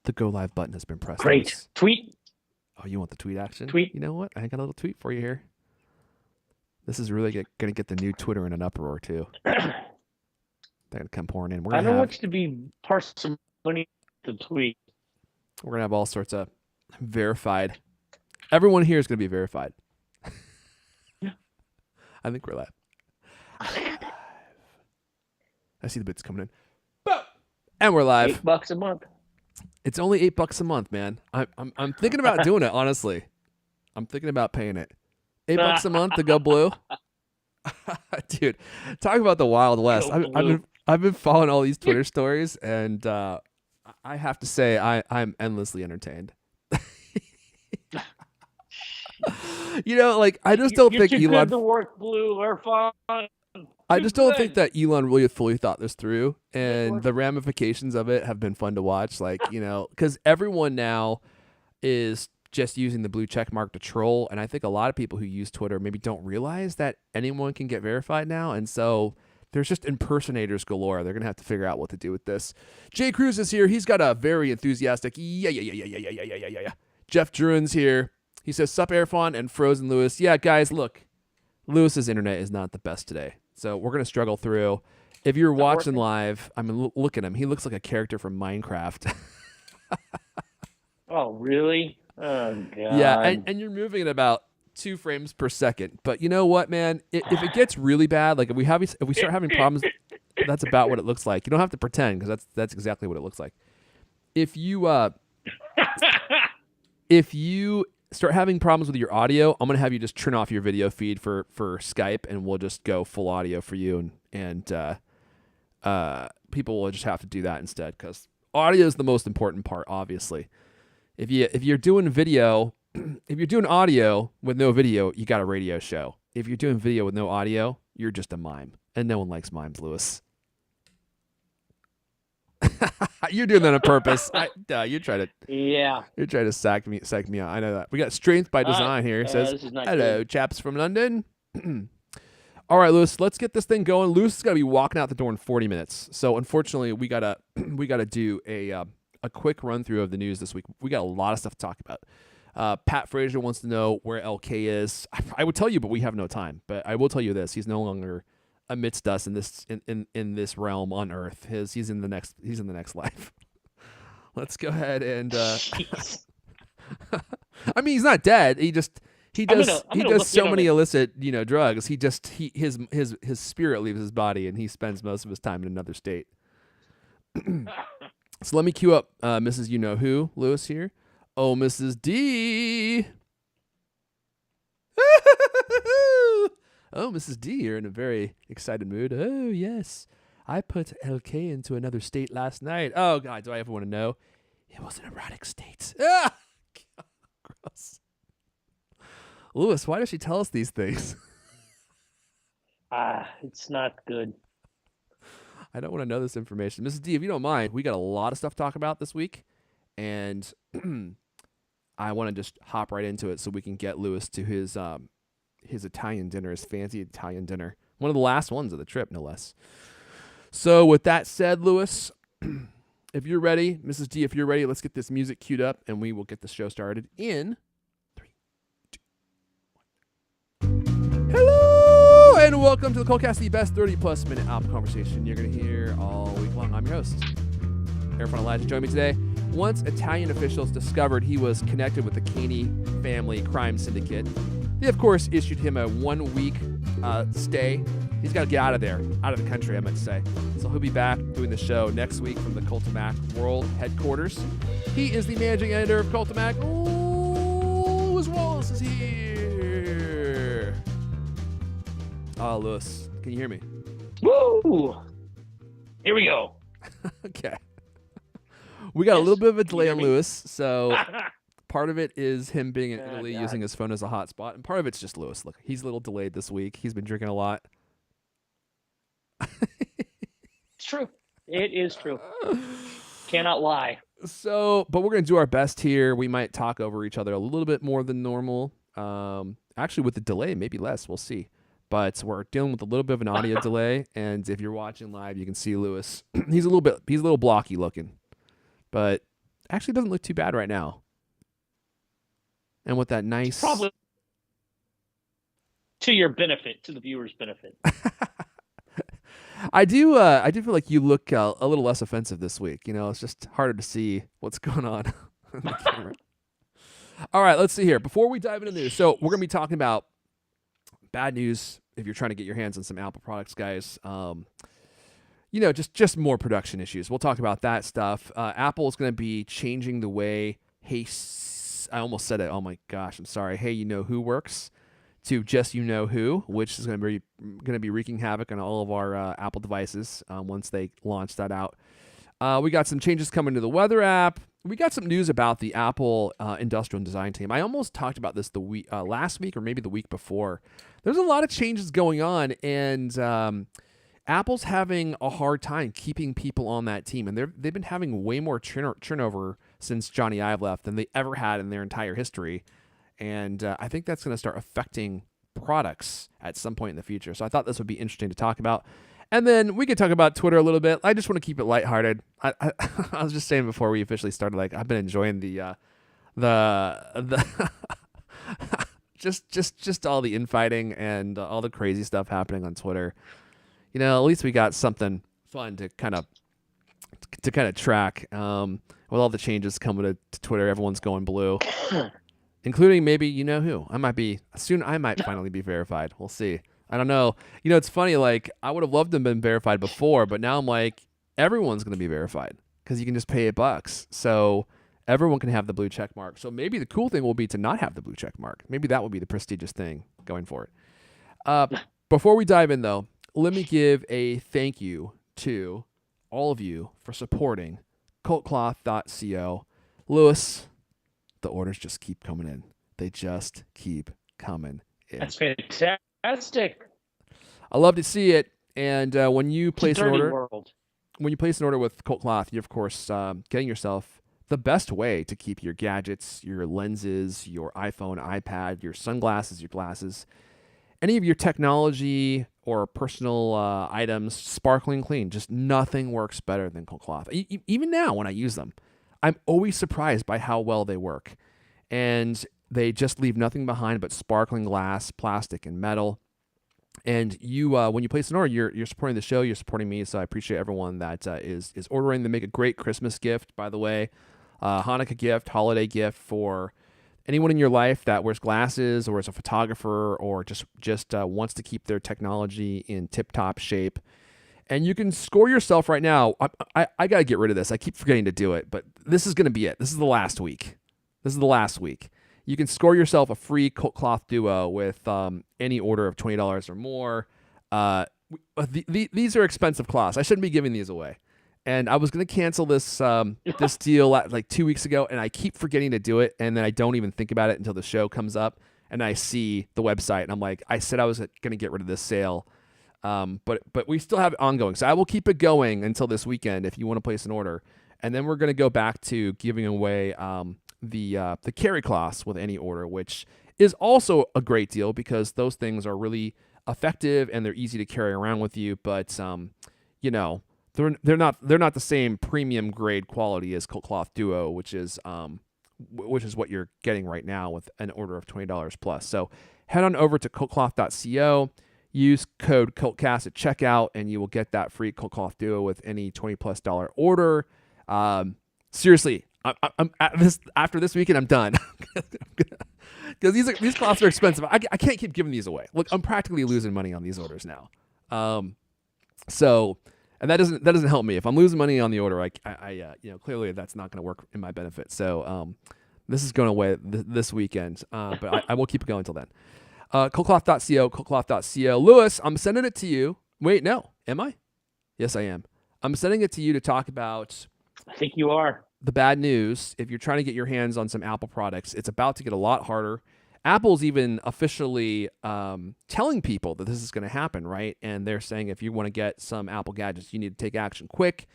The go live button has been pressed. Great. Tweet. Oh, you want the tweet action? Tweet. You know what? I got a little tweet for you here. This is really going to get the new Twitter in an uproar, too. They're going to come pouring in. I don't want you to be parsimony to tweet. We're going to have all sorts of verified. Everyone here is going to be verified. Yeah. I think we're live. I see the bits coming in. Boom! And we're live. $8 a month. It's only $8 a month, man. I'm thinking about doing it, honestly. I'm thinking about paying it. $8 a month to go blue. Dude, talk about the Wild West. I've been following all these Twitter stories, and I have to say I'm endlessly entertained. You know, like I just don't think Elon. Good to work blue or fine. I just don't think that Elon really fully thought this through, and the ramifications of it have been fun to watch. Like, you know, because everyone now is just using the blue check mark to troll, and I think a lot of people who use Twitter maybe don't realize that anyone can get verified now, and so there's just impersonators galore. They're gonna have to figure out what to do with this. Jay Cruz is here. He's got a very enthusiastic yeah. Jeff Druin's here. He says, "Sup, Airfon and Frozen Lewis." Yeah, guys, look, Lewis's internet is not the best today. So we're going to struggle through. If you're watching live, I mean, look at him. He looks like a character from Minecraft. Oh, really? Oh, God. Yeah, and you're moving at about 2 frames per second. But you know what, man? If it gets really bad, like if we start having problems, that's about what it looks like. You don't have to pretend, because that's exactly what it looks like. If you start having problems with your audio, I'm going to have you just turn off your video feed for Skype, and we'll just go full audio for you, and people will just have to do that instead, because audio is the most important part, obviously. If you're doing video, if you're doing audio with no video, you got a radio show. If you're doing video with no audio, you're just a mime, and no one likes mimes, Lewis. You're doing that on purpose. You're trying to sack me out. I know that. We got Strength by Design here. It says, "Hello, chaps from London." All right, Lewis, let's get this thing going. Lewis is gonna be walking out the door in 40 minutes. So unfortunately, we gotta do a quick run through of the news this week. We got a lot of stuff to talk about. Pat Frazier wants to know where LK is. I would tell you, but we have no time. But I will tell you this: he's no longer amidst us in this realm on Earth. He's in the next life. Let's go ahead and I mean, he's not dead. He does so many illicit, drugs. His spirit leaves his body, and he spends most of his time in another state. So let me cue up Mrs. You Know Who, Lewis here. Oh, Mrs. D. Oh, Mrs. D, you're in a very excited mood. Oh, yes. I put LK into another state last night. Oh, God, do I ever want to know? It was an erotic state. Ah! God, gross. Lewis, why does she tell us these things? It's not good. I don't want to know this information. Mrs. D, if you don't mind, we got a lot of stuff to talk about this week, and I want to just hop right into it so we can get Lewis to his Italian dinner, his fancy Italian dinner. One of the last ones of the trip, no less. So with that said, Lewis, if you're ready, Mrs. D, if you're ready, let's get this music queued up, and we will get the show started in 3, 2, 1. Hello, and welcome to the Coldcast, the best 30-plus minute album conversation you're going to hear all week long. I'm your host, Airfon Elijah. Join me today. Once Italian officials discovered he was connected with the Caney family crime syndicate, they, of course, issued him a 1-week stay. He's got to get out of there, out of the country, I meant to say. So he'll be back doing the show next week from the Cultimac World headquarters. He is the managing editor of Cultimac. Oh, Lewis Wallace is here. Oh, Lewis, can you hear me? Woo! Here we go. Okay. We got a little bit of a delay on Lewis, so part of it is him being in Italy using his phone as a hotspot, and part of it's just Lewis. Look, he's a little delayed this week. He's been drinking a lot. It's true. It is true. Cannot lie. So, but we're going to do our best here. We might talk over each other a little bit more than normal. Actually, with the delay, maybe less. We'll see. But we're dealing with a little bit of an audio delay, and if you're watching live, you can see Lewis. He's a little blocky looking. But actually doesn't look too bad right now. And with that It's nice, probably to your benefit, to the viewer's benefit. I do feel like you look a little less offensive this week. It's just harder to see what's going on on the camera. All right, let's see here. Before we dive into news, so we're gonna be talking about bad news if you're trying to get your hands on some Apple products, guys. Just more production issues. We'll talk about that stuff. Apple is going to be changing the way I almost said it. Oh my gosh, I'm sorry. Hey, you know who works to just you know who, which is going to be wreaking havoc on all of our Apple devices once they launch that out. We got some changes coming to the weather app. We got some news about the Apple industrial design team. I almost talked about this the week last week or maybe the week before. There's a lot of changes going on, and Apple's having a hard time keeping people on that team, and they've been having way more turnover since Johnny Ive left than they ever had in their entire history. And I think that's going to start affecting products at some point in the future. So I thought this would be interesting to talk about. And then we could talk about Twitter a little bit. I just want to keep it lighthearted. I was just saying before we officially started, like I've been enjoying the just all the infighting and all the crazy stuff happening on Twitter. At least we got something fun to kind of track. With all the changes coming to Twitter, everyone's going blue, including maybe you know who. I might finally be verified. We'll see. I don't know. It's funny. Like I would have loved to have been verified before, but now I'm like everyone's going to be verified because you can just pay $8. So everyone can have the blue check mark. So maybe the cool thing will be to not have the blue check mark. Maybe that will be the prestigious thing going forward. Before we dive in, though, let me give a thank you to all of you for supporting cultcloth.co. Lewis, the orders just keep coming in. They just keep coming in. That's fantastic. I love to see it. And when you place an order, world. when you place an order with Colt Cloth, you're of course getting yourself the best way to keep your gadgets, your lenses, your iPhone, iPad, your sunglasses, your glasses, any of your technology or personal items sparkling clean. Just nothing works better than Colt Cloth. Even now when I use them, I'm always surprised by how well they work. And they just leave nothing behind but sparkling glass, plastic, and metal. And you, when you place an order, you're supporting the show. You're supporting me, so I appreciate everyone that is ordering. They make a great Christmas gift, by the way, Hanukkah gift, holiday gift for anyone in your life that wears glasses or is a photographer or just wants to keep their technology in tip-top shape. And you can score yourself right now. I got to get rid of this. I keep forgetting to do it, but this is going to be it. This is the last week. You can score yourself a free Colt Cloth Duo with any order of $20 or more. These are expensive cloths. I shouldn't be giving these away. And I was going to cancel this this deal like 2 weeks ago, and I keep forgetting to do it, and then I don't even think about it until the show comes up, and I see the website, and I'm like, I said I was going to get rid of this sale, but we still have it ongoing. So I will keep it going until this weekend if you want to place an order. And then we're going to go back to giving away the carry cloths with any order, which is also a great deal because those things are really effective and they're easy to carry around with you. But they're not the same premium grade quality as Colt Cloth Duo, which is what you're getting right now with an order of $20 plus. So head on over to cultcloth.co, use code CultCast at checkout, and you will get that free Colt Cloth Duo with any $20+ order. Seriously, I'm after this weekend, I'm done because these cloths are expensive. I can't keep giving these away. Look, I'm practically losing money on these orders now. And that doesn't help me if I'm losing money on the order. I clearly that's not going to work in my benefit. So this is going away this weekend, but I will keep it going until then. Cultcloth.co, cultcloth.co. Lewis, I'm sending it to you. Wait, no, am I? Yes, I am. I'm sending it to you to talk about. I think you are. The bad news, if you're trying to get your hands on some Apple products, it's about to get a lot harder. Apple's even officially telling people that this is going to happen, right? And they're saying if you want to get some Apple gadgets, you need to take action quick.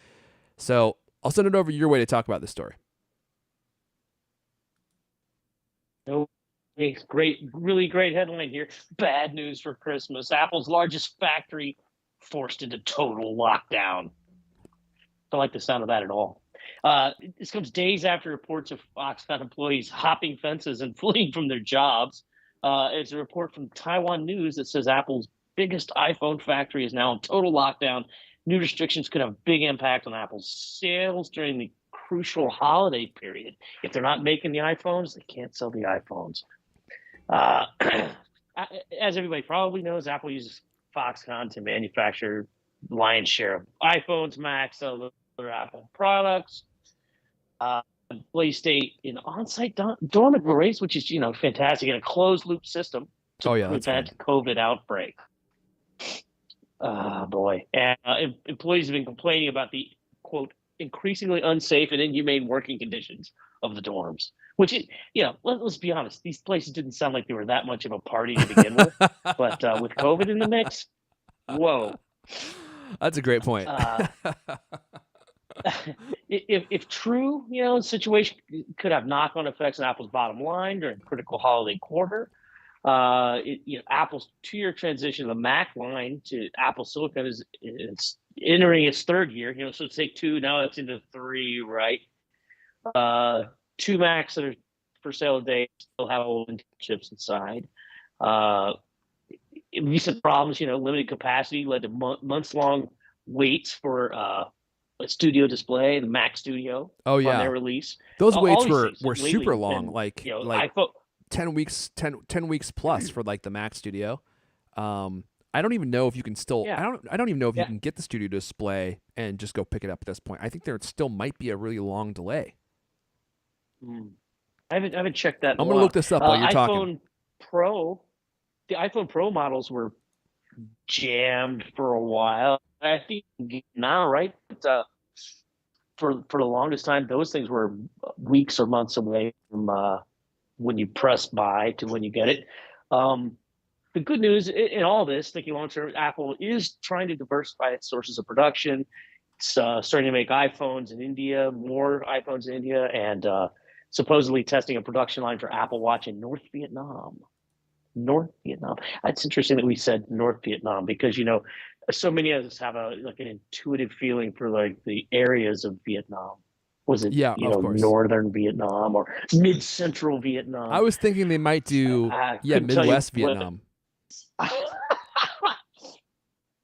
So I'll send it over your way to talk about this story. No, it's great, really great headline here. Bad news for Christmas. Apple's largest factory forced into total lockdown. Don't like the sound of that at all. This comes days after reports of Foxconn employees hopping fences and fleeing from their jobs. It's a report from Taiwan News that says Apple's biggest iPhone factory is now in total lockdown. New restrictions could have big impact on Apple's sales during the crucial holiday period. If they're not making the iPhones, they can't sell the iPhones. Uh, as everybody probably knows, Apple uses Foxconn to manufacture the lion's share of iPhones, Macs, other Apple products. Employees stay in on-site dormant arrays, which is fantastic, in a closed-loop system to Oh yeah, that's fun. prevent COVID outbreak. Oh boy! And employees have been complaining about the quote increasingly unsafe and inhumane working conditions of the dorms. Which, let's be honest, these places didn't sound like they were that much of a party to begin with. But with COVID in the mix, whoa! That's a great point. Uh, if true, the situation could have knock-on effects on Apple's bottom line during critical holiday quarter. Apple's 2-year transition of the Mac line to Apple Silicon is entering its third year. So take two, now it's into three, right? Two Macs that are for sale today still have old chips inside. Recent problems, limited capacity led to months-long waits for a studio display, the Mac Studio, Oh on their yeah, release. those All waits these were things were lately super have long, been, like iPhone. 10 weeks plus for like the Mac Studio. I don't even know if you can still. Yeah, I don't even know if you yeah. can get the Studio display and just go pick it up at this point. I think there still might be a really long delay. Mm. I haven't checked that in a I'm gonna look while. this up while you're talking. iPhone Pro, the iPhone Pro models were jammed for a while. I think now, right? For the longest time, those things were weeks or months away from when you press buy to when you get it. Um, the good news in all this, thinking long term, Apple is trying to diversify its sources of production. It's starting to make iPhones in India, more iPhones in India, and supposedly testing a production line for Apple Watch in North Vietnam. North Vietnam. It's interesting that we said North Vietnam because so many of us have an intuitive feeling for like the areas of Vietnam. Was it Yeah, of course. northern Vietnam or mid central I Vietnam? was thinking they might do I yeah couldn't tell you Midwest what. Vietnam.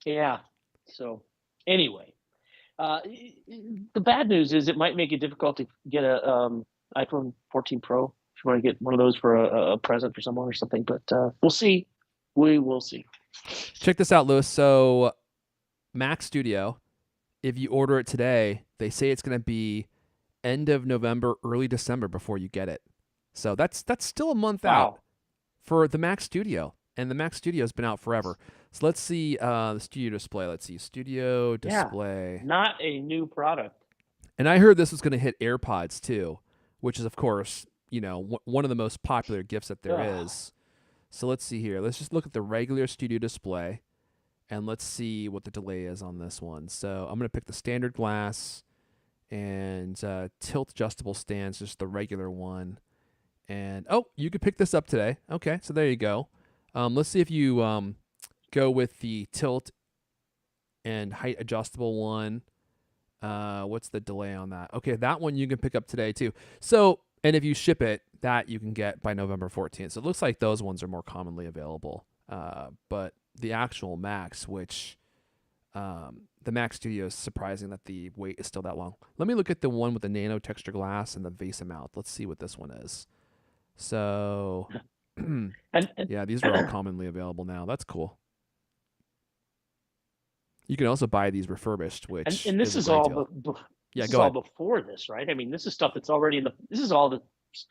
Yeah. So anyway, uh, the bad news is it might make it difficult to get a iPhone 14 Pro if you want to get one of those for a present for someone or something. But we'll see. We will see. Check this out, Lewis. So Mac Studio, if you order it today, they say it's going to be end of November, early December before you get it. So that's still a month out Wow. for the Mac Studio, and the Mac Studio's been out forever. So let's see the Studio Display. Let's see Studio Yeah. Display, Not a new product. and I heard this was going to hit AirPods too, which is of course one of the most popular gifts that there Ugh. is. So let's see here. Let's just look at the regular Studio Display, and let's see what the delay is on this one. So I'm going to pick the standard glass and tilt adjustable stands, just the regular one. And oh, you could pick this up today. Okay, so there you go. Let's see if you go with the tilt and height adjustable one. What's the delay on that? Okay, that one you can pick up today too. So, and if you ship it, that you can get by November 14th. So it looks like those ones are more commonly available. But the actual Macs, which the Mac Studio is surprising that the wait is still that long. Let me look at the one with the nano texture glass and the VESA mount. Let's see what this one is. So, And yeah, these are all commonly available now. That's cool. You can also buy these refurbished, and, which and is this a is great all deal. Yeah, this is go all ahead. before this, right? I mean, this is stuff that's already in the this is all the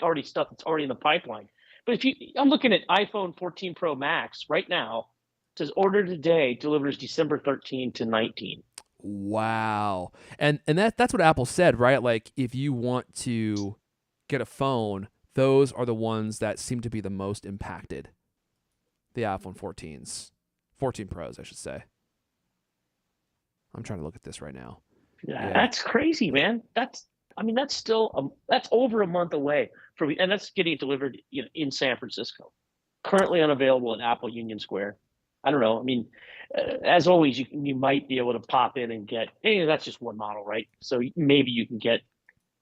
already stuff that's already in the pipeline. But if you I'm looking at iPhone 14 Pro Max right now. It says order today, delivers December 13 to 19. Wow. And that's what Apple said, right? Like if you want to get a phone, those are the ones that seem to be the most impacted. The iPhone 14s. 14 Pros, I should say. I'm trying to look at this right now. Yeah, Yeah. that's crazy, man. I mean, that's still that's over a month away from, and that's getting delivered, in San Francisco. Currently unavailable at Apple Union Square. I don't know. I mean, as always, you might be able to pop in and get. Hey, that's just one model, right? So maybe you can get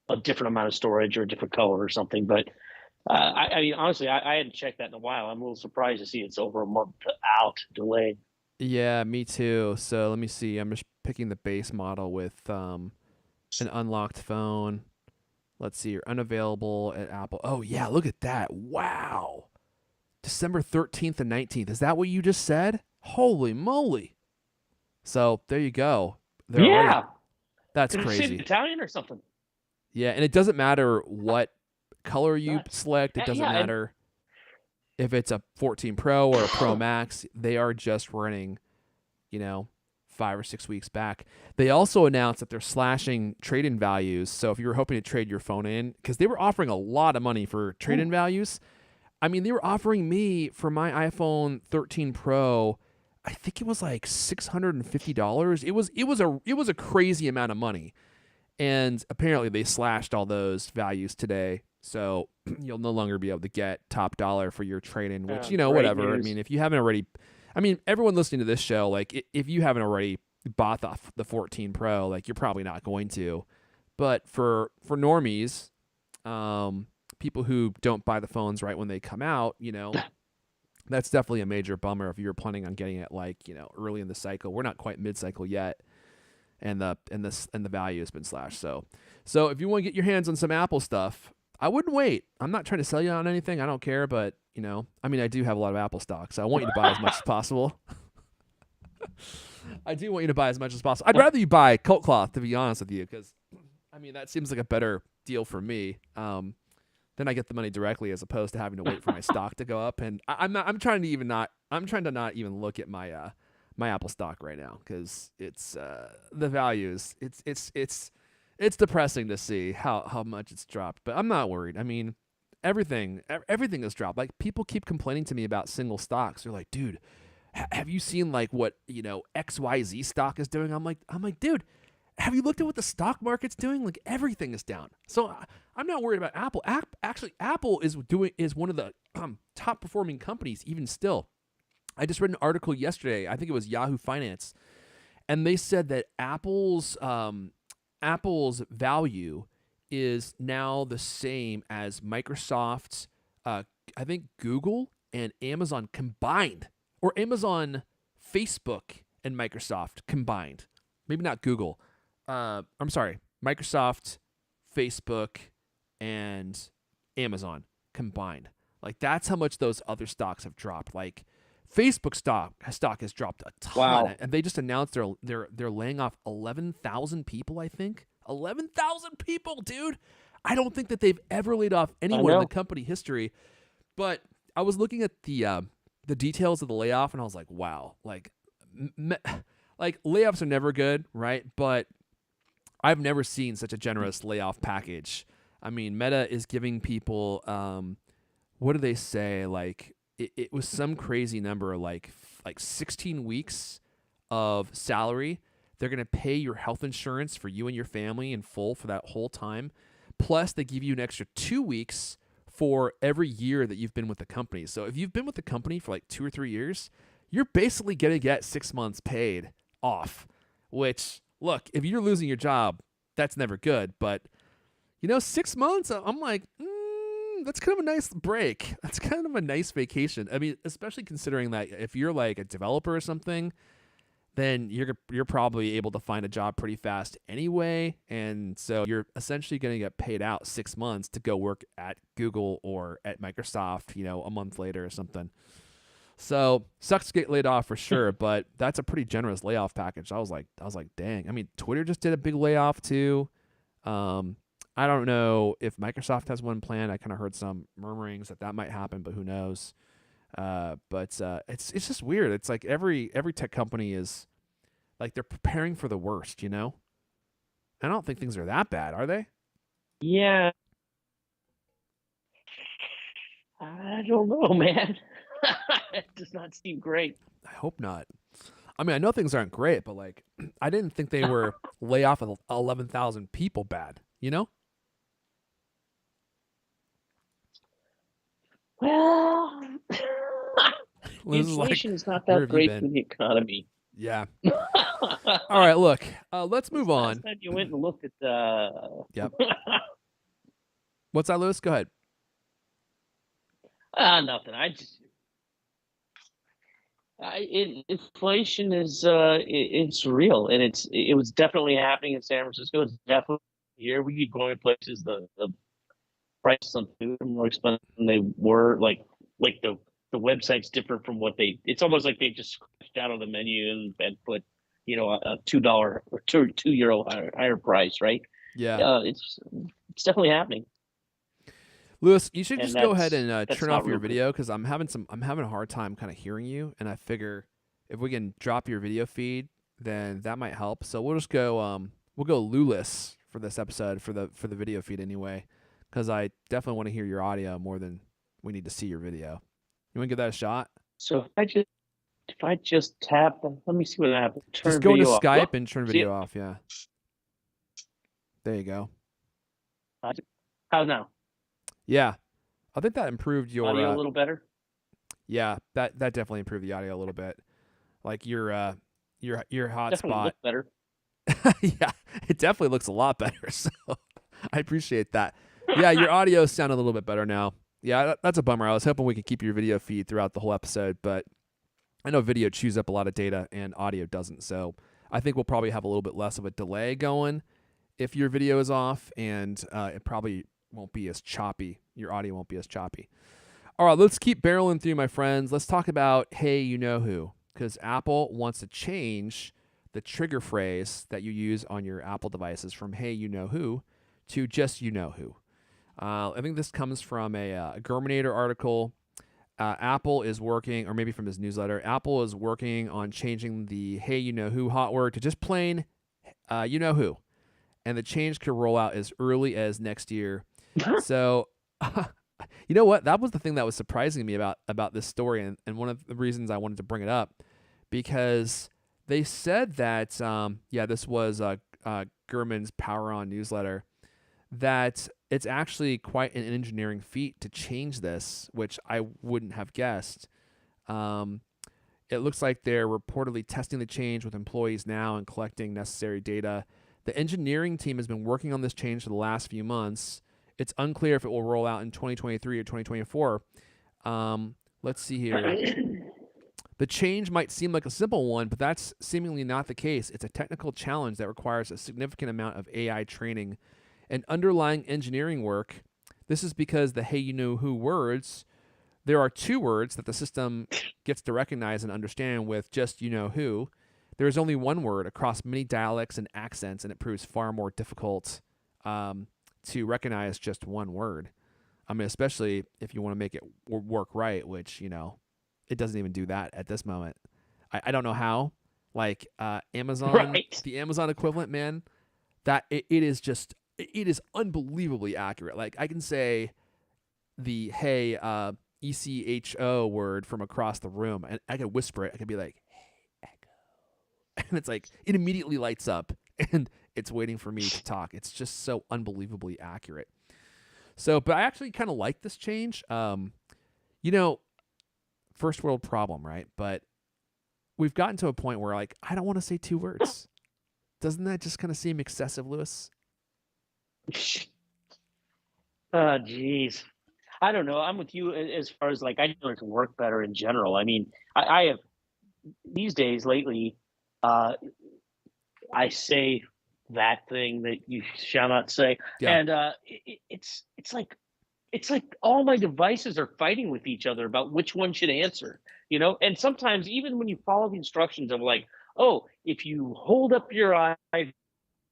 a different amount of storage or a different color or something. But I mean, honestly, I hadn't checked that in a while. I'm a little surprised to see it's over a month out delayed. Yeah, me too. So let me see. I'm just picking the base model with an unlocked phone. Let's see. You're unavailable at Apple. Oh yeah, look at that. Wow. December 13th and 19th. Is that what you just said? Holy moly. So there you go. They're already. Yeah, That's did it say crazy. Italian or something? Yeah, and it doesn't matter what color you Nuts. select. It doesn't Yeah, and matter if it's a 14 Pro or a Pro Max. They are just running, you know, 5 or 6 weeks back. They also announced that they're slashing trade-in values. So if you were hoping to trade your phone in, because they were offering a lot of money for trade-in ooh, values. I mean, they were offering me for my iPhone 13 Pro. I think it was like $650. It was a crazy amount of money. And apparently they slashed all those values today. So you'll no longer be able to get top dollar for your trade in, which, great whatever. I news. mean, if you haven't already, I mean, everyone listening to this show, like, if you haven't already bought the 14 Pro, like, you're probably not going to. But for normies, people who don't buy the phones right when they come out, that's definitely a major bummer if you were planning on getting it, like, early in the cycle. We're not quite mid cycle yet, and the value has been slashed. So if you want to get your hands on some Apple stuff, I wouldn't wait. I'm not trying to sell you on anything. I don't care, but I mean, I do have a lot of Apple stock, so I want you to buy as much as possible. I do want you to buy as much as possible. I'd rather you buy Coat Cloth, to be honest with you, because I mean that seems like a better deal for me. Then I get the money directly as opposed to having to wait for my stock to go up. And I'm not. I'm trying to even not. I'm trying to not even look at my Apple stock right now because it's the values. It's depressing to see how much it's dropped. But I'm not worried. I mean, everything has dropped. Like, people keep complaining to me about single stocks. They're like, dude, have you seen like what XYZ stock is doing? I'm like, dude, have you looked at what the stock market's doing? Like, everything is down. So I'm not worried about Apple. Actually, Apple is one of the top performing companies even still. I just read an article yesterday. I think it was Yahoo Finance, and they said that Apple's value is now the same as Microsoft, I think Google and Amazon combined, or Amazon, Facebook, and Microsoft combined. Maybe not Google. I'm sorry, Microsoft, Facebook, and Amazon combined. Like, that's how much those other stocks have dropped. Like, Facebook stock has dropped a ton, Wow, and they just announced they're laying off 11,000 people. I think 11,000 people, dude. I don't think that they've ever laid off I anyone in the know. company history. But I was looking at the details of the layoff, and I was like, wow, like layoffs are never good, right? But I've never seen such a generous layoff package. I mean, Meta is giving people, what do they say? Like, it was some crazy number, like 16 weeks of salary. They're gonna pay your health insurance for you and your family in full for that whole time. Plus, they give you an extra 2 weeks for every year that you've been with the company. So if you've been with the company for like 2 or 3 years, you're basically gonna get 6 months paid off. Which, look, if you're losing your job, that's never good. But 6 months, I'm like, that's kind of a nice break. That's kind of a nice vacation. I mean, especially considering that if you're like a developer or something, then you're probably able to find a job pretty fast anyway, and so you're essentially going to get paid out 6 months to go work at Google or at Microsoft, a month later or something. So sucks to get laid off for sure, but that's a pretty generous layoff package. I was like, dang. I mean, Twitter just did a big layoff too. Um, I don't know if Microsoft has one planned. I kind of heard some murmurings that might happen, but who knows? But it's just weird. It's like every tech company is like they're preparing for the worst. I don't think things are that bad, are they? Yeah, I don't know, man. It does not seem great. I hope not. I mean, I know things aren't great, but like, I didn't think they were lay off of 11,000 people bad. Well, the This is like, inflation is not where that have you great been? for the economy. Yeah. All right, look, let's move Last on. time you went and looked at the Yep. What's that, Lewis? Go ahead. Nothing. Inflation is it's real, and it was definitely happening in San Francisco. It's definitely here. We keep going places. The prices on food are more expensive than they were. Like the website's different from what they. It's almost like they just scratched out of the menu and put a $2 or €2 higher price. Right? Yeah. It's definitely happening, Lewis, you should and just go ahead and that's turn not off your real good. video because I'm having a hard time kind of hearing you, and I figure if we can drop your video feed, then that might help. So we'll just go we'll go Lewis for this episode for the video feed anyway, because I definitely want to hear your audio more than we need to see your video. You want to give that a shot? So if I just tap, let me see what happens. Just Turn go into video off. Skype Whoop, and turn see video it? off. Yeah, there you go. How's now? Yeah, I think that improved your Audio a little better. yeah, that definitely improved the audio a little bit. Like your Definitely hotspot. look better. Yeah, it definitely looks a lot better. So I appreciate that. Yeah, your audio sound a little bit better now. Yeah, that's a bummer. I was hoping we could keep your video feed throughout the whole episode, but I know video chews up a lot of data and audio doesn't. So I think we'll probably have a little bit less of a delay going if your video is off, and it probably won't be as choppy. Your audio won't be as choppy. All right, let's keep barreling through, my friends. Let's talk about Hey You Know Who, because Apple wants to change the trigger phrase that you use on your Apple devices from Hey You Know Who to just You Know Who. I think this comes from a Germinator article. Apple is working, or maybe from his newsletter, Apple is working on changing the Hey You Know Who hot word to just plain You Know Who. And the change could roll out as early as next year. So, you know what? That was the thing that was surprising me about this story, and one of the reasons I wanted to bring it up, because they said that this was Gurman's Power On newsletter, that it's actually quite an engineering feat to change this, which I wouldn't have guessed. Um, it looks like they're reportedly testing the change with employees now and collecting necessary data. The engineering team has been working on this change for the last few months. It's unclear if it will roll out in 2023 or 2024. Let's see here. The change might seem like a simple one, but that's seemingly not the case. It's a technical challenge that requires a significant amount of AI training and underlying engineering work. This is because the Hey You Know Who words, there are two words that the system gets to recognize and understand with just You Know Who. There is only one word across many dialects and accents, and it proves far more difficult to recognize just one word. I mean, especially if you want to make it work right, which, it doesn't even do that at this moment. I don't know how. Like Amazon, Right. the Amazon equivalent, man, that it is just, it is unbelievably accurate. Like I can say the hey, ECHO word from across the room, and I can whisper it. I can be like, and it's like it immediately lights up and it's waiting for me to talk. It's just so unbelievably accurate. So, but I actually kind of like this change. You know, first world problem, right? But we've gotten to a point where like I don't want to say two words. Doesn't that just kind of seem excessive, Lewis? Oh, geez. I don't know. I'm with you as far as like I know it can work better in general. I mean, I have these days lately. Uh, I say that thing that you shall not say, Yeah. and it's like all my devices are fighting with each other about which one should answer. And sometimes even when you follow the instructions of like, oh, if you hold up your eye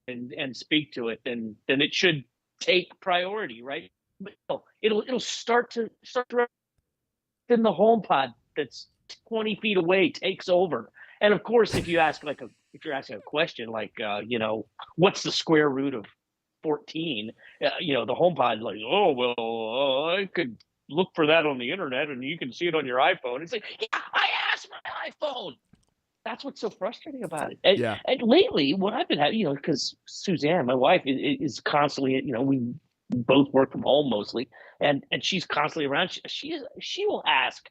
and speak to it, then it should take priority, right? But no, it'll start to then the home pod that's 20 feet away takes over. And of course, if you're asking a question like what's the square root of 14, the home pod like, oh well, I could look for that on the internet and you can see it on your iPhone. It's like, yeah, I asked my iPhone. That's what's so frustrating about it. And, Yeah. and lately, what I've been having, because Suzanne, my wife, is constantly, we both work from home mostly, and she's constantly around. She will ask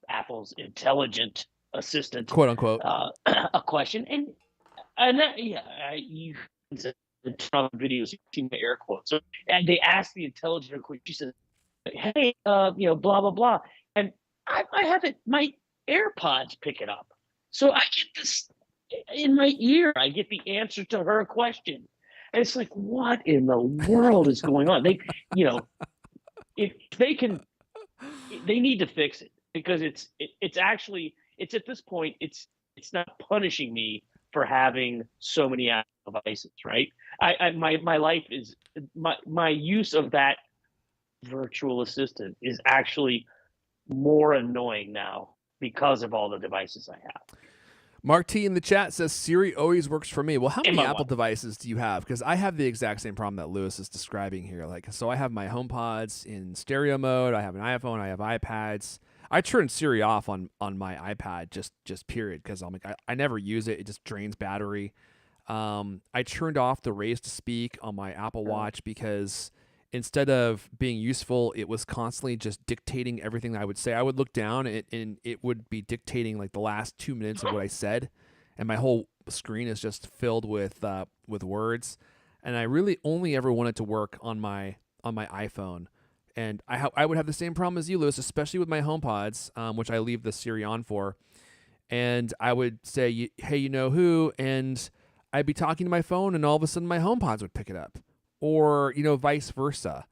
Apple's intelligent assistant Quote unquote. a question, and that, yeah, you turn on the video, so you see my air quotes. So, and they ask the intelligent question. She says, "Hey, blah blah blah," and I have it. My AirPods pick it up, so I get this in my ear. I get the answer to her question, and it's like, what in the world is going on? You know, if they can, they need to fix it because it's actually it's at this point it's not punishing me for having so many Apple devices, right? My life is my use of that virtual assistant is actually more annoying now because of all the devices I have Mark T in the chat says Siri always works for me. Well, how in many my Apple life. devices do you have? Because I have the exact same problem that Lewis is describing here. Like, so I have my HomePods in stereo mode. I have an iPhone. I have iPads. I turn Siri off on my iPad just period because I'm like I never use it. It just drains battery. I turned off the raise to speak on my Apple Watch because instead of being useful, it was constantly just dictating everything that I would say. I would look down and it would be dictating like the last 2 minutes of what I said, and my whole screen is just filled with words. And I really only ever wanted to work on my iPhone. And I would have the same problem as you, Lewis, especially with my HomePods, which I leave the Siri on for. And I would say, "Hey, you know who?" And I'd be talking to my phone, and all of a sudden my HomePods would pick it up, or vice versa.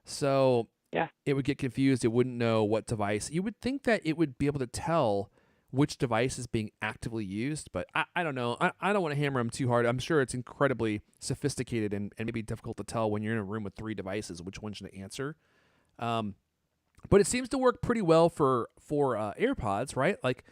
So Yeah, it would get confused. It wouldn't know what device. You would think that it would be able to tell which device is being actively used, but I don't know. I don't want to hammer them too hard. I'm sure it's incredibly sophisticated and maybe difficult to tell when you're in a room with 3 devices which one should answer. Um, but it seems to work pretty well for AirPods, right? Like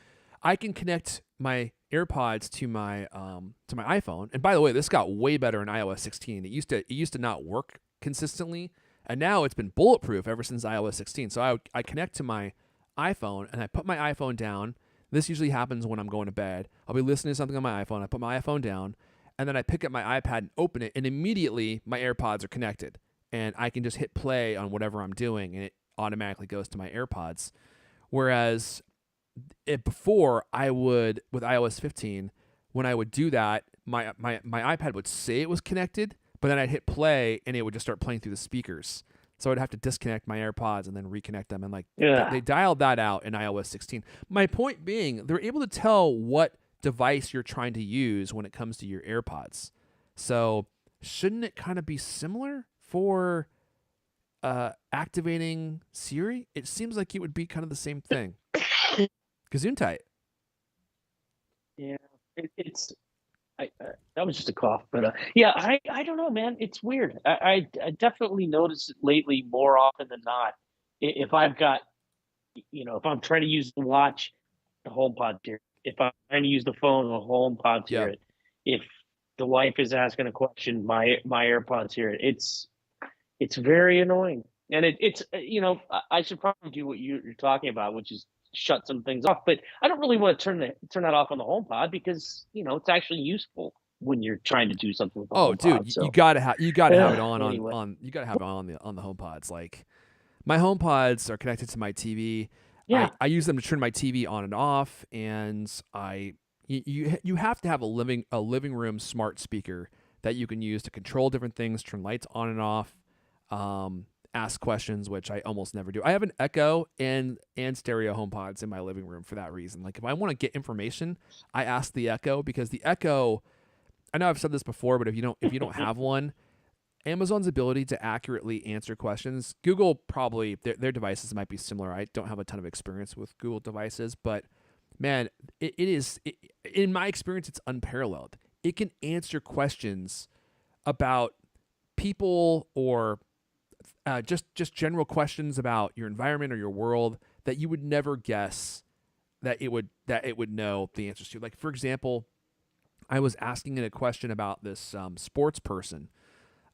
I can connect my AirPods to my iPhone. And by the way, this got way better in iOS 16. It used to not work consistently, and now it's been bulletproof ever since iOS 16. So I connect to my iPhone and I put my iPhone down. This usually happens when I'm going to bed. I'll be listening to something on my iPhone. I put my iPhone down, and then I pick up my iPad and open it, and immediately my AirPods are connected, and I can just hit play on whatever I'm doing, and it automatically goes to my AirPods. Whereas before, I would with iOS 15, when I would do that, my iPad would say it was connected, but then I'd hit play and it would just start playing through the speakers. So I'd have to disconnect my AirPods and then reconnect them. And like yeah. they dialed that out in iOS 16. My point being, they're able to tell what device you're trying to use when it comes to your AirPods. So shouldn't it kind of be similar for activating Siri? It seems like it would be kind of the same thing. Gesundheit. Yeah, it's that was just a cough, but yeah, I don't know, man. It's weird. I definitely notice it lately more often than not. If I've got, if I'm trying to use the watch, the HomePod hear it. If I'm trying to use the phone, the HomePods hear Yep. it. If the wife is asking a question, my AirPods hear it. It's very annoying, and it's I should probably do what you're talking about, which is shut some things off. But I don't really want to turn that off on the HomePod because it's actually useful when you're trying to do something with the Oh, dude, HomePod. you So gotta have it anyway, on you gotta have it on the HomePods. Like my HomePods are connected to my TV. yeah, I use them to turn my TV on and off, and you have to have a living room smart speaker that you can use to control different things, turn lights on and off, ask questions, which I almost never do. I have an Echo and stereo HomePods in my living room for that reason. Like if I want to get information, I ask the Echo because the Echo. I know I've said this before, but if you don't have one, Amazon's ability to accurately answer questions, Google probably their devices might be similar. I don't have a ton of experience with Google devices, but man, in my experience, it's unparalleled. It can answer questions about people or just general questions about your environment or your world that you would never guess that it would know the answers to. Like for example, I was asking it a question about this sports person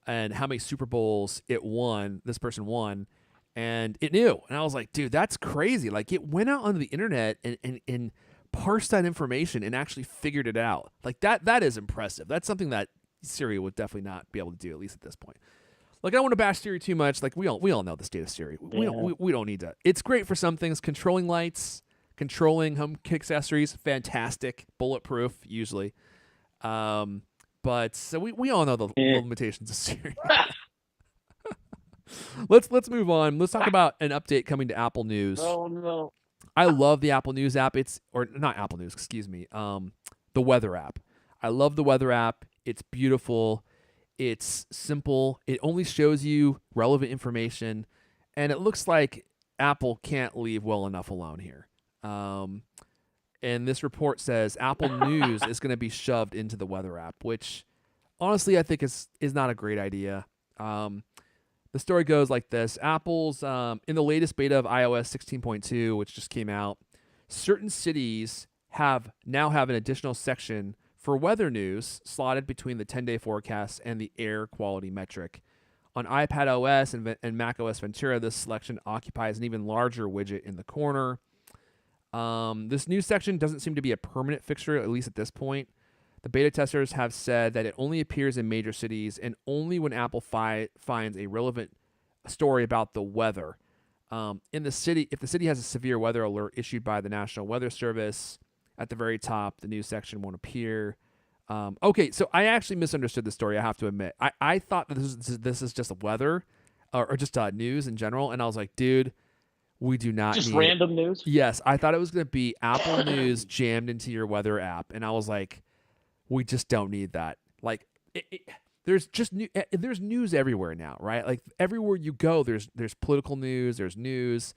and how many Super Bowls this person won, and it knew. And I was like, dude, that's crazy. Like it went out onto the internet and parsed that information and actually figured it out. Like that is impressive. That's something that Siri would definitely not be able to do, at least at this point. Like I don't want to bash Siri too much. Like we all know the state of Siri. yeah, We don't need to. It's great for some things. Controlling lights, controlling home accessories, fantastic. Bulletproof usually. But so we all know the Eh. limitations of Siri. Let's move on. Let's talk about an update coming to Apple News. Oh no. I love the Apple News app. It's or not Apple News, excuse me. The weather app. I love the weather app. It's beautiful. It's simple. It only shows you relevant information, and it looks like Apple can't leave well enough alone here. Um, and this report says Apple News is going to be shoved into the weather app, which honestly I think is not a great idea. Um, the story goes like this: Apple's in the latest beta of iOS 16.2, which just came out, certain cities have an additional section for weather news slotted between the 10-day forecast and the air quality metric. On iPad OS and Mac OS Ventura, this selection occupies an even larger widget in the corner. This new section doesn't seem to be a permanent fixture, at least at this point. The beta testers have said that it only appears in major cities and only when Apple finds a relevant story about the weather. In the city, if the city has a severe weather alert issued by the National Weather Service, at the very top, the news section won't appear. Okay, so I actually misunderstood the story. I have to admit, I thought that this is just weather, or just news in general, and I was like, dude, we do not Just need. random news. Yes, I thought it was going to be Apple News jammed into your weather app, and I was like, we just don't need that. Like, there's just there's news everywhere now, right? Like everywhere you go, there's political news, there's news,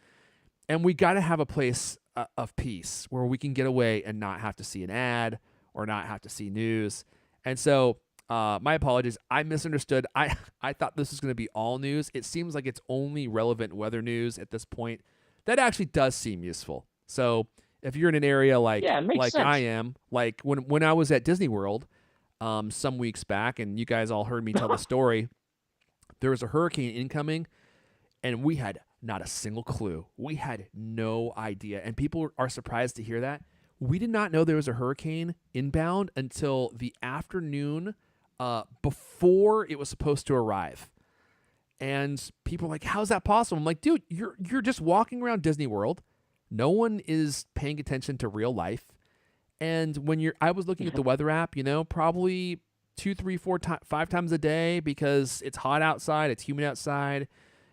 and we got to have a place of peace where we can get away and not have to see an ad or not have to see news. And so, my apologies, I misunderstood. I thought this was going to be all news. It seems like it's only relevant weather news at this point. That actually does seem useful. So if you're in an area Yeah, it makes I sense. am, like when I was at Disney World, some weeks back, and you guys all heard me tell the story, there was a hurricane incoming, and we had not a single clue. We had no idea, and people are surprised to hear that. We did not know there was a hurricane inbound until the afternoon before it was supposed to arrive. And people are like, "How's that possible?" I'm like, "Dude, you're just walking around Disney World. No one is paying attention to real life. And I was looking at the weather app, probably two, three, four, 5 times a day because it's hot outside, it's humid outside.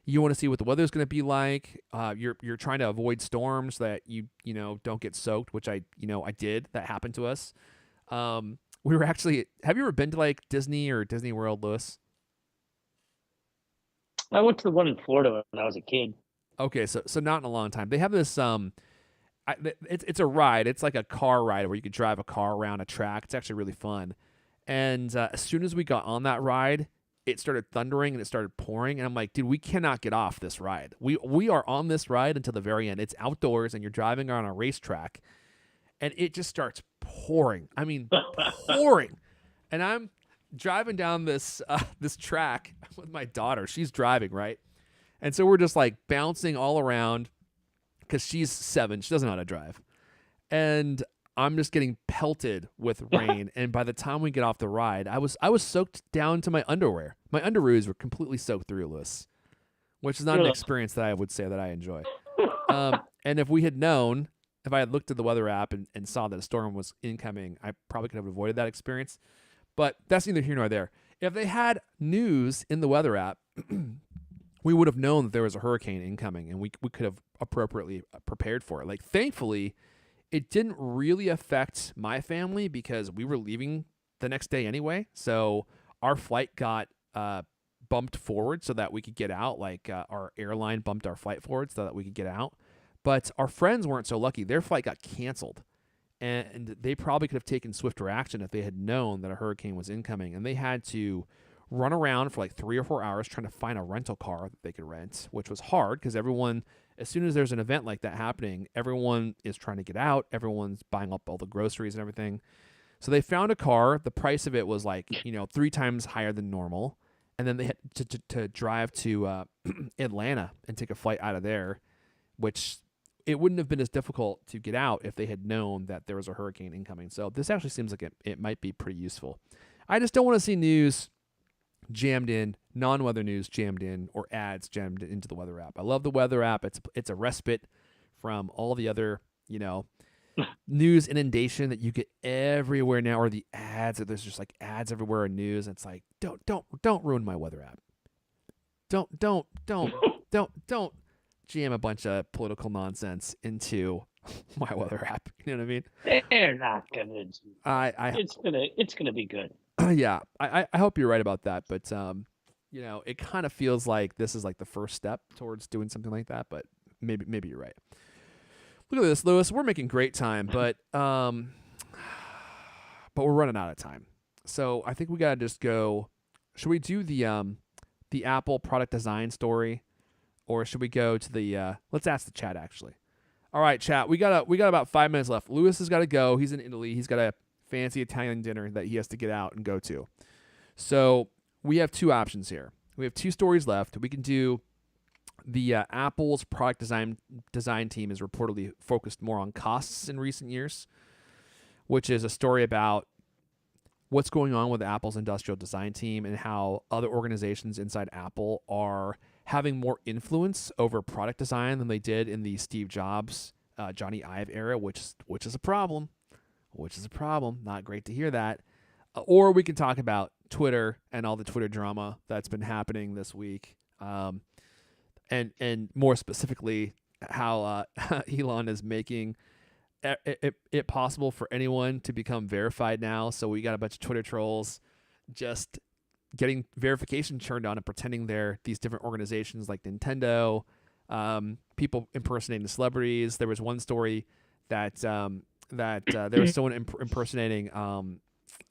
You want to see what the weather's going to be like. You're trying to avoid storms so that you don't get soaked, which I did. That happened to us. We were actually. Have you ever been to like Disney or Disney World, Lewis? I went to the one in Florida when I was a kid. Okay, so not in a long time. They have this it's a ride. It's like a car ride where you could drive a car around a track. It's actually really fun. And as soon as we got on that ride, it started thundering and it started pouring. And I'm like, dude, we cannot get off this ride. We are on this ride until the very end. It's outdoors and you're driving on a racetrack, and it just starts pouring. I mean, pouring. And I'm driving down this track with my daughter. She's driving, right? And so we're just like bouncing all around because she's 7. She doesn't know how to drive. And I'm just getting pelted with rain. And by the time we get off the ride, I was soaked down to my underwear. My underoos were completely soaked through, Lewis, which is not an experience that I would say that I enjoy. And if we had known, if I had looked at the weather app and saw that a storm was incoming, I probably could have avoided that experience. But that's neither here nor there. If they had news in the weather app, we would have known that there was a hurricane incoming, and we could have appropriately prepared for it. Like, thankfully, it didn't really affect my family because we were leaving the next day anyway. So our flight got bumped forward so that we could get out. Like, our airline bumped our flight forward so that we could get out. But our friends weren't so lucky. Their flight got canceled. And they probably could have taken swifter action if they had known that a hurricane was incoming. And they had to run around for like 3 or 4 hours trying to find a rental car that they could rent, which was hard because everyone, as soon as there's an event like that happening, everyone is trying to get out. Everyone's buying up all the groceries and everything. So they found a car. The price of it was like, 3 times higher than normal. And then they had to drive to Atlanta and take a flight out of there, which it wouldn't have been as difficult to get out if they had known that there was a hurricane incoming. So this actually seems like it might be pretty useful. I just don't want to see news jammed in, non-weather news jammed in, or ads jammed into the weather app. I love the weather app. It's a respite from all the other, news inundation that you get everywhere now, or the ads. There's just like ads everywhere in news. And it's like, don't ruin my weather app. Don't jam a bunch of political nonsense into my weather app. You know what I mean? They're not gonna. I It's gonna be good. yeah, I hope you're right about that. But it kind of feels like this is like the first step towards doing something like that. But maybe you're right. Look at this, Lewis. We're making great time, but we're running out of time. So I think we gotta just go. Should we do the Apple product design story, or should we go to the? Let's ask the chat actually. All right, chat. We got about 5 minutes left. Lewis has got to go. He's in Italy. He's got a fancy Italian dinner that he has to get out and go to. So we have two options here. We have two stories left. We can do the Apple's product design team is reportedly focused more on costs in recent years, which is a story about what's going on with Apple's industrial design team and how other organizations inside Apple are having more influence over product design than they did in the Steve Jobs, Johnny Ive era, which is a problem. Which is a problem. Not great to hear that. Or we can talk about Twitter and all the Twitter drama that's been happening this week, and more specifically how Elon is making it possible for anyone to become verified now. So we got a bunch of Twitter trolls just getting verification turned on and pretending they're these different organizations like Nintendo, people impersonating the celebrities. There was one story that there was someone impersonating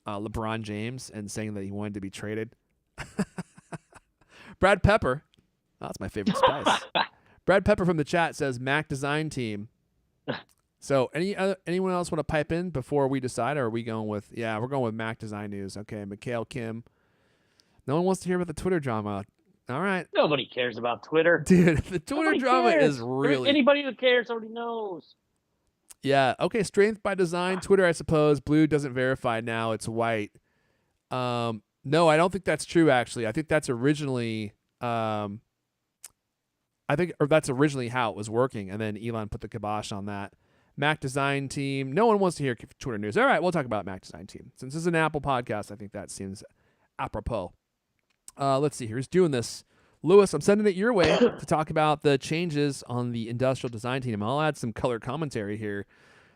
LeBron James and saying that he wanted to be traded. Brad Pepper, that's my favorite spice. Brad Pepper from the chat says Mac design team. So anyone else want to pipe in before we decide, or are we going with we're going with Mac design news. Okay, Mikhail Kim. No one wants to hear about the Twitter drama. All right. Nobody cares about Twitter. Dude, the Twitter drama is really... Anybody who cares already knows. Yeah, okay, strength by design. Twitter, I suppose. Blue doesn't verify now. It's white. No, I don't think that's true, actually. I think that's originally... that's originally how it was working, and then Elon put the kibosh on that. Mac design team. No one wants to hear Twitter news. All right, we'll talk about Mac design team. Since this is an Apple podcast, I think that seems apropos. Let's see. Who's doing this? Lewis, I'm sending it your way to talk about the changes on the industrial design team. I'll add some color commentary here.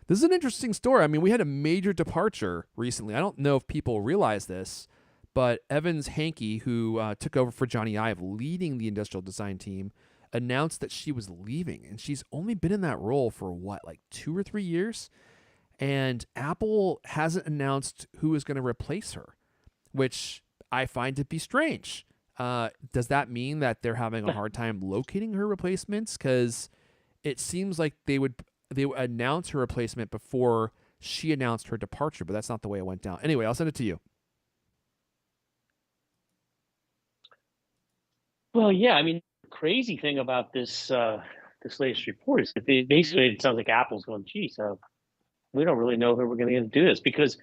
This is an interesting story. I mean, we had a major departure recently. I don't know if people realize this, but Evans Hankey, who took over for Johnny Ive, leading the industrial design team, announced that she was leaving, and she's only been in that role for like 2 or 3 years, and Apple hasn't announced who is going to replace her, which I find to be strange. Does that mean that they're having a hard time locating her replacements? Because it seems like they would announce her replacement before she announced her departure, but that's not the way it went down. Anyway, I'll send it to you. Well, yeah, I mean, the crazy thing about this latest report is that basically it sounds like Apple's going, geez, we don't really know who we're going to do this because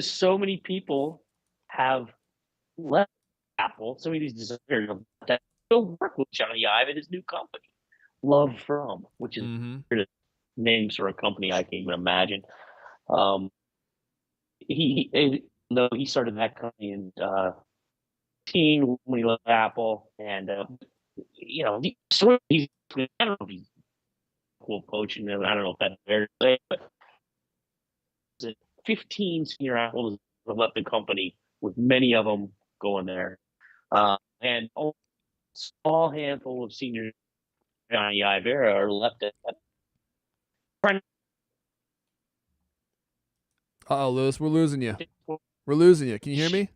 so many people have left Apple. So many of these designers that still work with Johnny Ive at his new company, Love From, which is names for a company I can't even imagine. He started that company in when he left Apple, and he's I don't know if he's cool coaching. I don't know if that's fair to say, but 15 senior Apples have left the company, with many of them going there, and only a small handful of senior Johnny Ive era are left at. Uh-oh, Lewis, we're losing you. We're losing you. Can you hear me?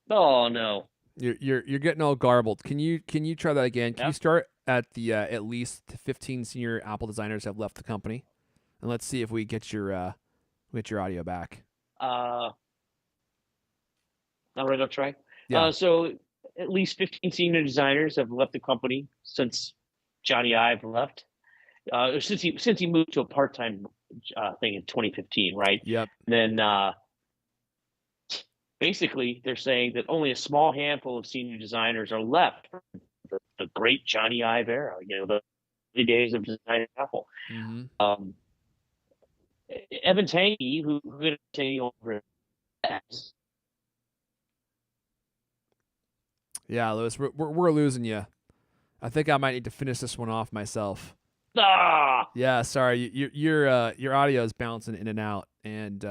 Oh no. You're getting all garbled. Can you try that again? Can Yep. you start at the at least 15 senior Apple designers have left the company, and let's see if we get your audio back. All right, I'll try. Yeah. So at least 15 senior designers have left the company since Johnny Ive left. Since he moved to a part-time thing in 2015, right? Yep. And then basically they're saying that only a small handful of senior designers are left from the great Johnny Ive era. The early days of design at Apple. Mm-hmm. Um, Evan Tanky, who going to take over as Yeah, Lewis, we're losing you. I think I might need to finish this one off myself. ah. Yeah, sorry, your audio is bouncing in and out, and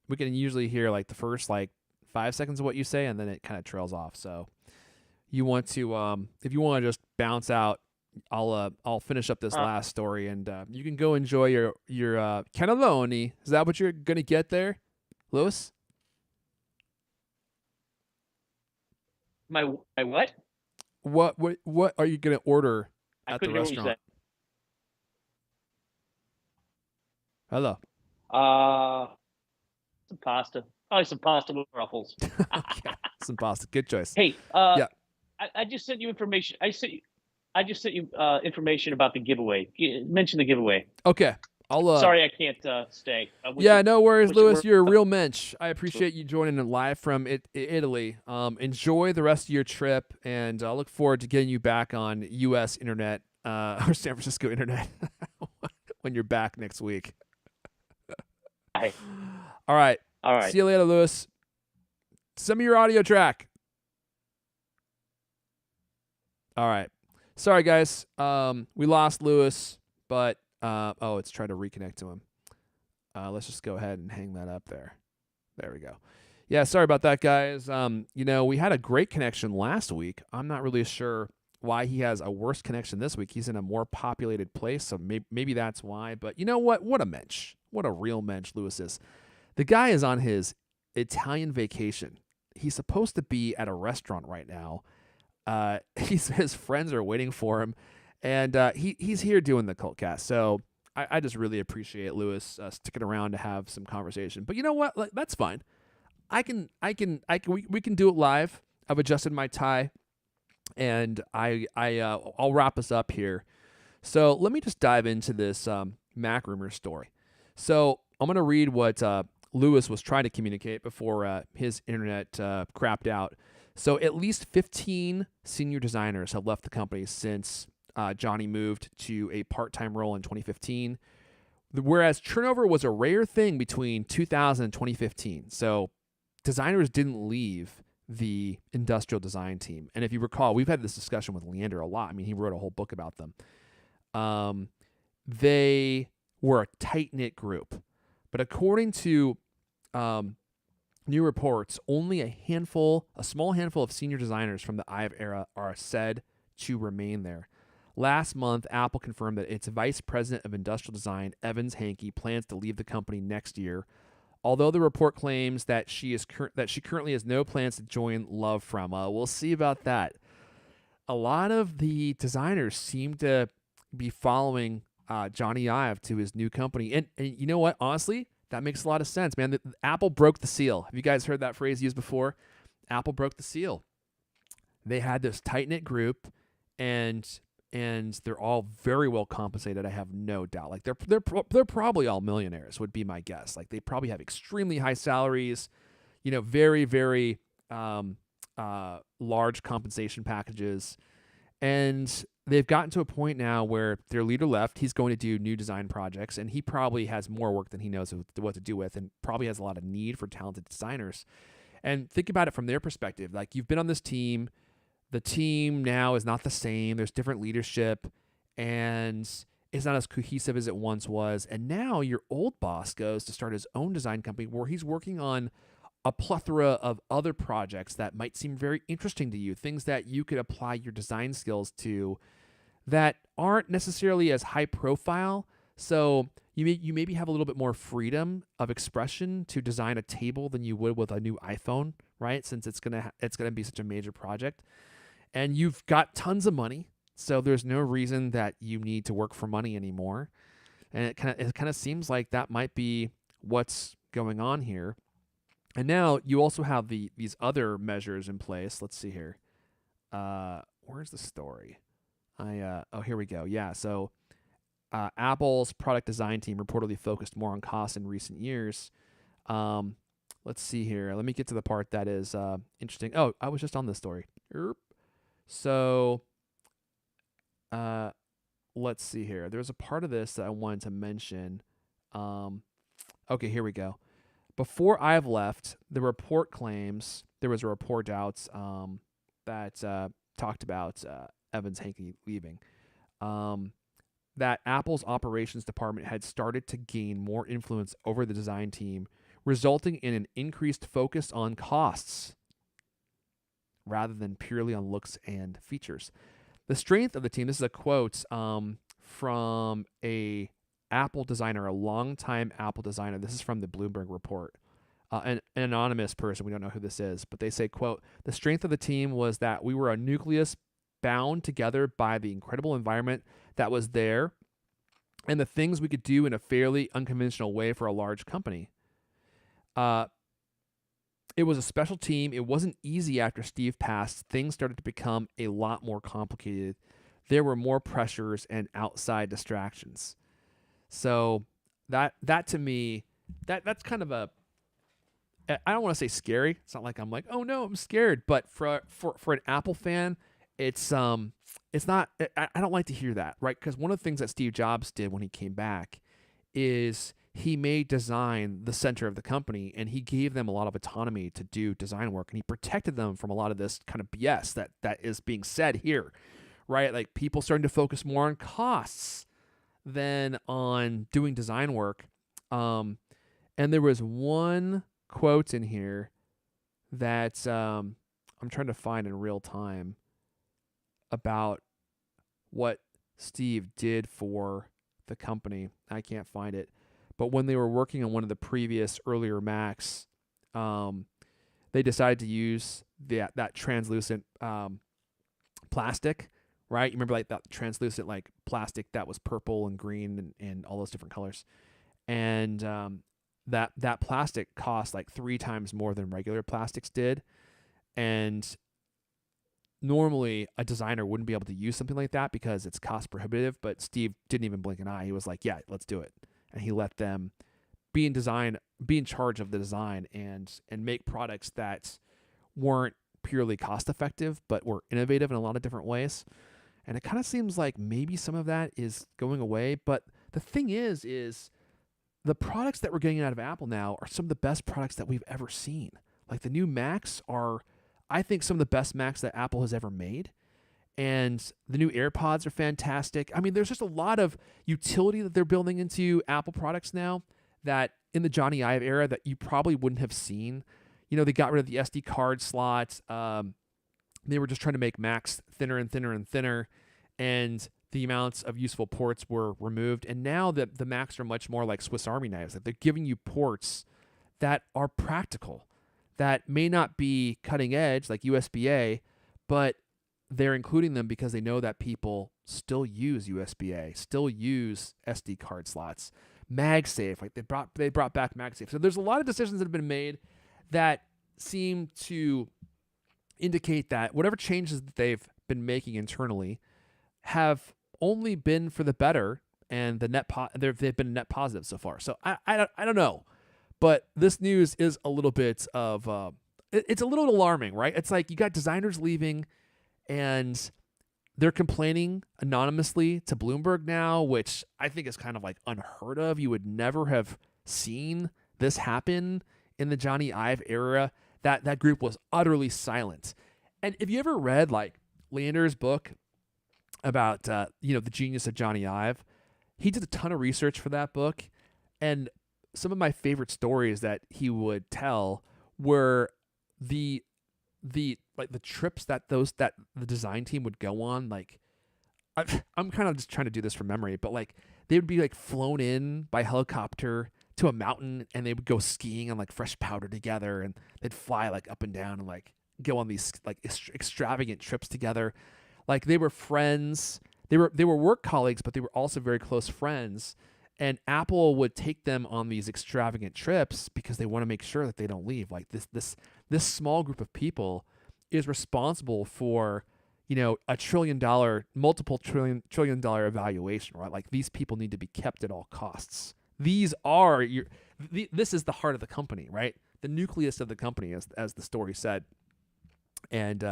we can usually hear like the first like 5 seconds of what you say, and then it kind of trails off. So you want to if you want to just bounce out, I'll finish up this last story, and you can go enjoy your cannelloni. Is that what you're gonna get there, Lewis? My what? What are you gonna order I at the couldn't hear what you restaurant? said. Hello. Uh, some pasta. Oh, some pasta with ruffles. Okay, some pasta. Good choice. Hey, Yeah. I just sent you information. I just sent you information about the giveaway. Mention the giveaway. Okay. I'll Sorry, I can't stay. Yeah, no worries, Wish it Lewis. were. You're a real mensch. I appreciate you joining in live from Italy. Enjoy the rest of your trip, and I look forward to getting you back on U.S. internet or San Francisco internet when you're back next week. All right. All right. See you later, Lewis. Send me your audio track. All right. Sorry, guys. We lost Lewis, but it's trying to reconnect to him. Let's just go ahead and hang that up there. There we go. Yeah, sorry about that, guys. We had a great connection last week. I'm not really sure why he has a worse connection this week. He's in a more populated place, so maybe that's why. But you know what? What a mensch. What a real mensch Lewis is. The guy is on his Italian vacation. He's supposed to be at a restaurant right now. His friends are waiting for him, and he's here doing the Cultcast. So I just really appreciate Lewis sticking around to have some conversation. But you know what? Like, that's fine. We can do it live. I've adjusted my tie, and I'll wrap us up here. So let me just dive into this Mac rumor story. So I'm gonna read what Lewis was trying to communicate before his internet crapped out. So at least 15 senior designers have left the company since Johnny moved to a part-time role in 2015, whereas turnover was a rare thing between 2000 and 2015. So designers didn't leave the industrial design team. And if you recall, we've had this discussion with Leander a lot. I mean, he wrote a whole book about them. They were a tight-knit group. But according to new reports, only a small handful of senior designers from the IVE era are said to remain there. Last month, Apple confirmed that its vice president of industrial design, Evans Hankey, plans to leave the company next year. Although the report claims that she currently has no plans to join Love from. We'll see about that. A lot of the designers seem to be following Johnny Ive to his new company, and you know what? Honestly, that makes a lot of sense, man. Apple broke the seal. Have you guys heard that phrase used before? Apple broke the seal. They had this tight-knit group, and they're all very well compensated. I have no doubt. Like they're probably all millionaires, would be my guess. Like they probably have extremely high salaries, very very large compensation packages, and they've gotten to a point now where their leader left. He's going to do new design projects, and he probably has more work than he knows what to do with, and probably has a lot of need for talented designers. And think about it from their perspective. Like, you've been on this team. The team now is not the same. There's different leadership, and it's not as cohesive as it once was. And now your old boss goes to start his own design company where he's working on a plethora of other projects that might seem very interesting to you, things that you could apply your design skills to that aren't necessarily as high profile. So you maybe have a little bit more freedom of expression to design a table than you would with a new iPhone, right? Since it's gonna be such a major project, and you've got tons of money, so there's no reason that you need to work for money anymore. And it kind of seems like that might be what's going on here. And now you also have these other measures in place. Let's see here. Where's the story? Here we go. Yeah, so Apple's product design team reportedly focused more on costs in recent years. Let's see here. Let me get to the part that is interesting. Oh, I was just on this story. So let's see here. There's a part of this that I wanted to mention. Um, okay, here we go. Before I've left, the report claims there was a report out that talked about Evans Hankey leaving. Um, that Apple's operations department had started to gain more influence over the design team, resulting in an increased focus on costs rather than purely on looks and features. The strength of the team, this is a quote from a Apple designer, a longtime Apple designer. This is from the Bloomberg report. An anonymous person, we don't know who this is, but they say, quote, the strength of the team was that we were a nucleus bound together by the incredible environment that was there and the things we could do in a fairly unconventional way for a large company. It was a special team. It wasn't easy after Steve passed. Things started to become a lot more complicated. There were more pressures and outside distractions. So that to me, that's kind of a, I don't want to say scary. It's not like I'm like, oh no, I'm scared. But for an Apple fan, it's not. I don't like to hear that, right? Because one of the things that Steve Jobs did when he came back is he made design the center of the company, and he gave them a lot of autonomy to do design work, and he protected them from a lot of this kind of BS that is being said here, right? Like people starting to focus more on costs than on doing design work. And there was one quote in here that I'm trying to find in real time about what Steve did for the company. I can't find it. But when they were working on one of the previous earlier Macs, they decided to use that translucent plastic, right? You remember like that translucent like plastic that was purple and green and all those different colors. And that plastic cost like 3 times more than regular plastics did. And normally a designer wouldn't be able to use something like that because it's cost prohibitive, but Steve didn't even blink an eye. He was like, yeah, let's do it. And he let them be in charge of the design and make products that weren't purely cost effective, but were innovative in a lot of different ways. And it kind of seems like maybe some of that is going away. But the thing is the products that we're getting out of Apple now are some of the best products that we've ever seen. Like the new Macs are, I think, some of the best Macs that Apple has ever made. And the new AirPods are fantastic. I mean, there's just a lot of utility that they're building into Apple products now that in the Johnny Ive era that you probably wouldn't have seen. You know, they got rid of the SD card slots. They were just trying to make Macs thinner and thinner and thinner. And the amounts of useful ports were removed. And now that the Macs are much more like Swiss Army knives, that they're giving you ports that are practical, that may not be cutting edge like USB-A, but they're including them because they know that people still use USB-A, still use SD card slots. MagSafe, like they brought back MagSafe. So there's a lot of decisions that have been made that seem to indicate that whatever changes that they've been making internally have only been for the better, and they've been net positive so far. So I don't know, but this news is a little bit of it's a little alarming, right? It's like you got designers leaving, and they're complaining anonymously to Bloomberg now, which I think is kind of like unheard of. You would never have seen this happen in the Johnny Ive era. That group was utterly silent. And if you ever read like Leander's book about the genius of Johnny Ive, he did a ton of research for that book, and some of my favorite stories that he would tell were the trips that the design team would go on. Like I'm kind of just trying to do this from memory, but like they would be like flown in by helicopter to a mountain, and they would go skiing on like fresh powder together, and they'd fly like up and down and like go on these like extravagant trips together. Like they were friends. They were work colleagues, but they were also very close friends. And Apple would take them on these extravagant trips because they want to make sure that they don't leave. Like this small group of people is responsible for, multiple trillion dollar evaluation, right? Like these people need to be kept at all costs. This is the heart of the company, right? The nucleus of the company, as the story said. And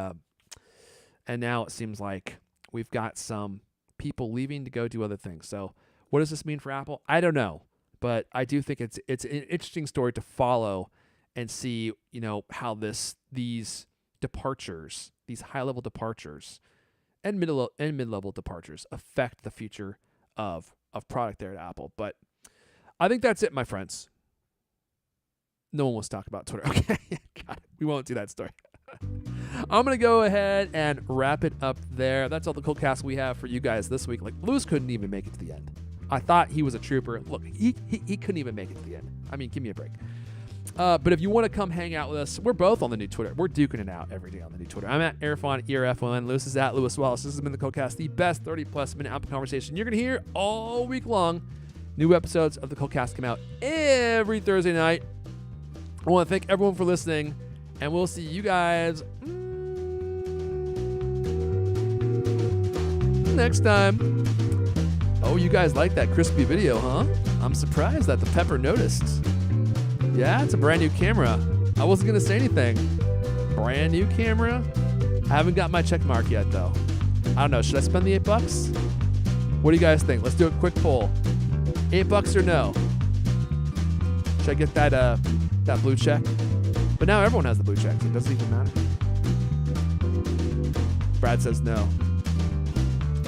now it seems like we've got some people leaving to go do other things. So what does this mean for Apple? I don't know, but I do think it's an interesting story to follow and see, how these departures, these high-level departures and mid-level departures affect the future of product there at Apple. But I think that's it, my friends. No one wants to talk about Twitter. Okay, got it. We won't do that story. I'm going to go ahead and wrap it up there. That's all the Coldcast we have for you guys this week. Like, Lewis couldn't even make it to the end. I thought he was a trooper. Look, he couldn't even make it to the end. I mean, give me a break. But if you want to come hang out with us, we're both on the new Twitter. We're duking it out every day on the new Twitter. I'm at Airfon, ERFON. Lewis is at Lewis Wallace. This has been the Coldcast, the best 30-plus minute Apple conversation you're going to hear all week long. New episodes of the Coldcast come out every Thursday night. I want to thank everyone for listening, and we'll see you guys next time. Oh, you guys like that crispy video, huh? I'm surprised that the pepper noticed. Yeah, it's a brand new camera. I wasn't going to say anything. Brand new camera. I haven't got my check mark yet, though. I don't know. Should I spend the $8? What do you guys think? Let's do a quick poll. $8 or no? Should I get that blue check? But now everyone has the blue check, so it doesn't even matter. Brad says no.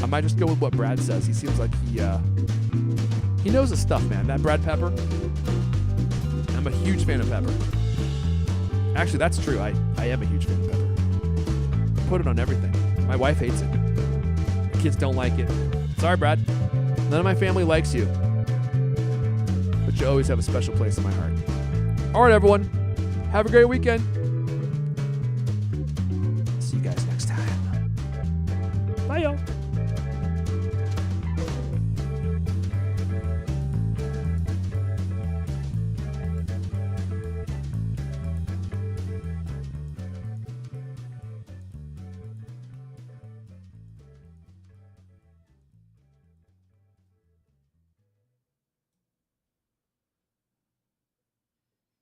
I might just go with what Brad says. He seems like he knows his stuff, man. That Brad Pepper. I'm a huge fan of pepper. Actually, that's true. I am a huge fan of pepper. Put it on everything. My wife hates it. The kids don't like it. Sorry, Brad. None of my family likes you. But you always have a special place in my heart. All right, everyone. Have a great weekend. See you guys next time. Bye, y'all.